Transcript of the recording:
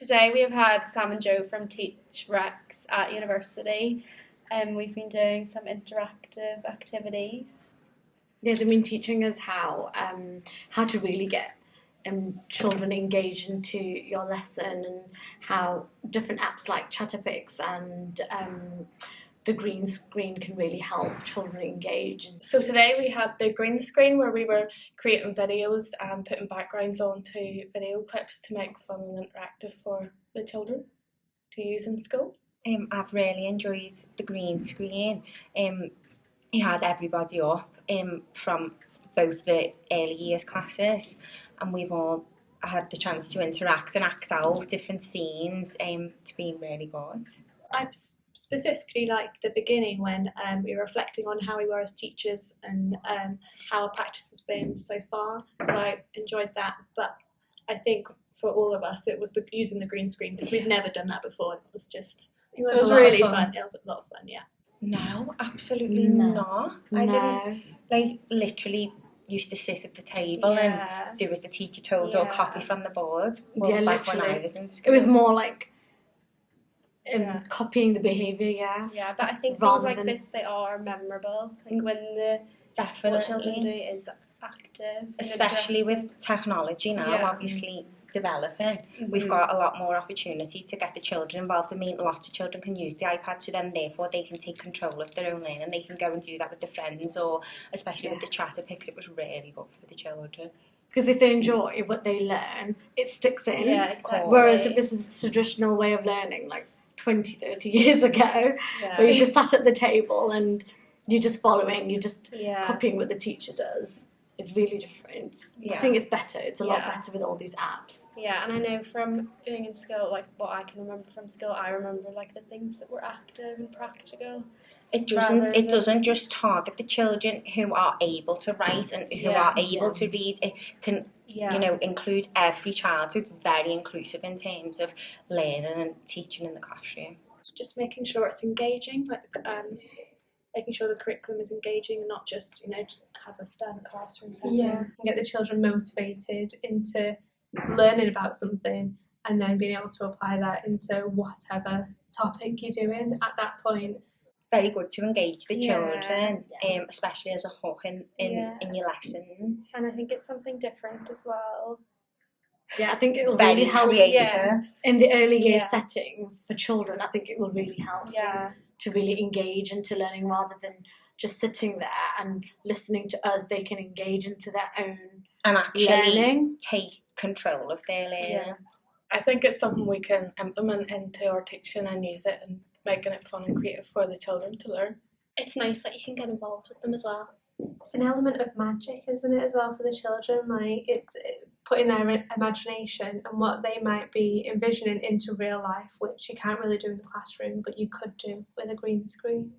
Today we have had Sam and Joe from Teach Rex at university, and we've been doing some interactive activities. Yeah, they've been teaching us how to really get children engaged into your lesson, and how different apps like Chatterpix and the green screen can really help children engage. So today we had the green screen where we were creating videos and putting backgrounds onto video clips to make fun and interactive for the children to use in school. I've really enjoyed the green screen. He had everybody up from both the early years classes, and we've all had the chance to interact and act out different scenes. It's been really good. I specifically liked the beginning when we were reflecting on how we were as teachers and how our practice has been so far. So I enjoyed that, but I think for all of us it was using the green screen, because we've never done that before. It was really fun. It was a lot of fun, yeah. No, absolutely not. I didn't literally used to sit at the table and do as the teacher told or copy from the board. Well, back when I was in school. It was more like copying the behaviour, Yeah, but I think things like this, they are memorable. Like when what children do is active. Especially with technology now, obviously developing, we've got a lot more opportunity to get the children involved. I mean, lots of children can use the iPad, so then therefore they can take control of their own learning. They can go and do that with their friends, or especially with the Chatterpix, it was really good for the children. Because if they enjoy what they learn, it sticks in. Yeah, exactly. Whereas if this is a traditional way of learning, like 20, 30 years ago, where you just sat at the table and you're just following, you're just copying what the teacher does, it's really different. I think it's better. It's a lot better with all these apps. Yeah, and I know from being in school, like what I can remember from school, I remember like the things that were active and practical. It doesn't just target the children who are able to write and who are able to read. It can include every child, so it's very inclusive in terms of learning and teaching in the classroom. It's just making sure it's engaging, like making sure the curriculum is engaging and not just have a standard classroom setting. Yeah, get the children motivated into learning about something, and then being able to apply that into whatever topic you're doing at that point. Very good to engage the children, especially as a whole in your lessons. And I think it's something different as well. Yeah, I think it will Very really help in the early years settings for children. I think it will really help them to really engage into learning, rather than just sitting there and listening to us. They can engage into their own and actually learning, take control of their learning. Yeah. I think it's something we can implement into our teaching and use it and making it fun and creative for the children to learn. It's nice that you can get involved with them as well. It's an element of magic, isn't it, as well, for the children? Like, it's putting their imagination and what they might be envisioning into real life, which you can't really do in the classroom, but you could do with a green screen.